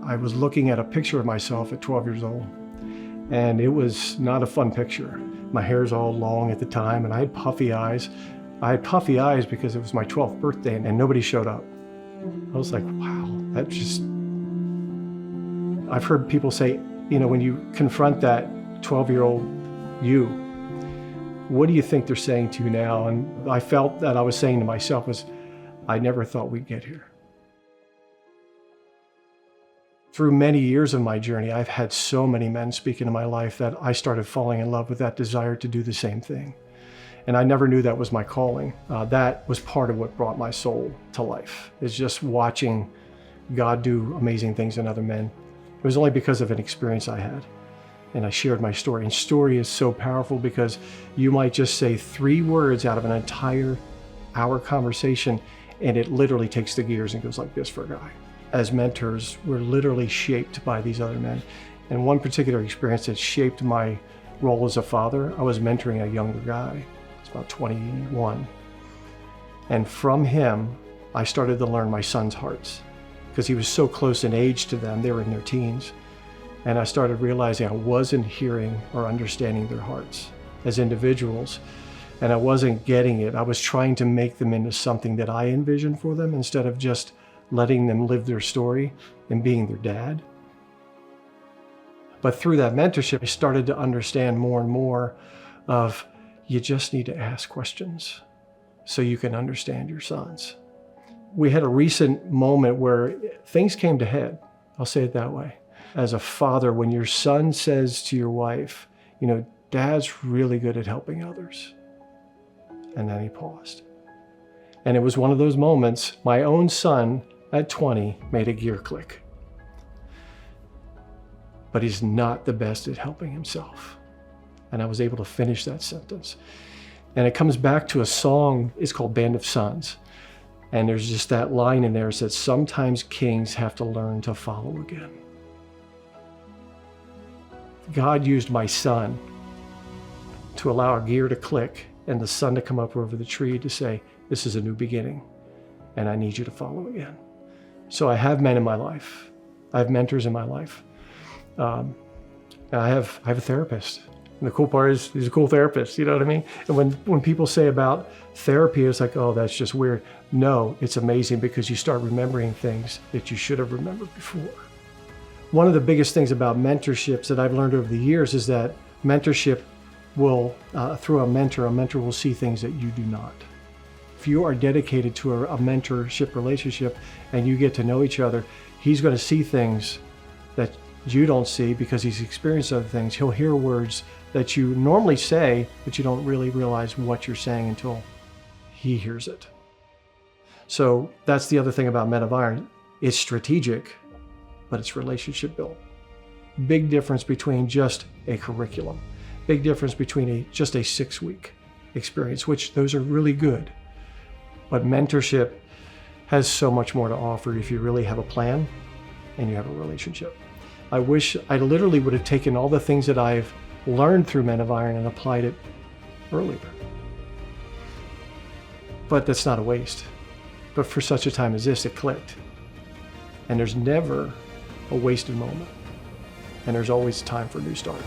I was looking at a picture of myself at 12 years old, and it was not a fun picture. My hair's all long at the time, and I had puffy eyes. I had puffy eyes because it was my 12th birthday, and nobody showed up. I was like, wow, that just... I've heard people say, when you confront that 12-year-old you, what do you think they're saying to you now? And I felt that I was saying to myself was, I never thought we'd get here. Through many years of my journey, I've had so many men speak into my life that I started falling in love with that desire to do the same thing. And I never knew that was my calling. That was part of what brought my soul to life, is just watching God do amazing things in other men. It was only because of an experience I had. And I shared my story. And story is so powerful because you might just say 3 words out of an entire hour conversation, and it literally takes the gears and goes like this for a guy. As mentors, we're literally shaped by these other men. And one particular experience that shaped my role as a father, I was mentoring a younger guy. He's about 21. And from him, I started to learn my son's hearts, because he was so close in age to them. They were in their teens. And I started realizing I wasn't hearing or understanding their hearts as individuals. And I wasn't getting it. I was trying to make them into something that I envisioned for them instead of just letting them live their story and being their dad. But through that mentorship, I started to understand more and more of, you just need to ask questions so you can understand your sons. We had a recent moment where things came to head. I'll say it that way. As a father, when your son says to your wife, Dad's really good at helping others. And then he paused. And it was one of those moments, my own son at 20 made a gear click. But he's not the best at helping himself. And I was able to finish that sentence. And it comes back to a song, it's called Band of Sons. And there's just that line in there that says, sometimes kings have to learn to follow again. God used my son to allow a gear to click and the sun to come up over the tree to say, this is a new beginning, and I need you to follow again. So I have men in my life. I have mentors in my life. And I have a therapist. And the cool part is he's a cool therapist, you know what I mean? And when people say about therapy, it's like, oh, that's just weird. No, it's amazing because you start remembering things that you should have remembered before. One of the biggest things about mentorships that I've learned over the years is that mentorship will, through a mentor will see things that you do not. If you are dedicated to a mentorship relationship and you get to know each other, he's going to see things that you don't see because he's experienced other things. He'll hear words that you normally say, but you don't really realize what you're saying until he hears it. So that's the other thing about Men of Iron. It's strategic, but it's relationship built. Big difference between just a curriculum. Big difference between just a 6-week experience, which those are really good. But mentorship has so much more to offer if you really have a plan and you have a relationship. I wish I literally would have taken all the things that I've learned through Men of Iron and applied it earlier. But that's not a waste. But for such a time as this, it clicked. And there's never a wasted moment. And there's always time for a new start.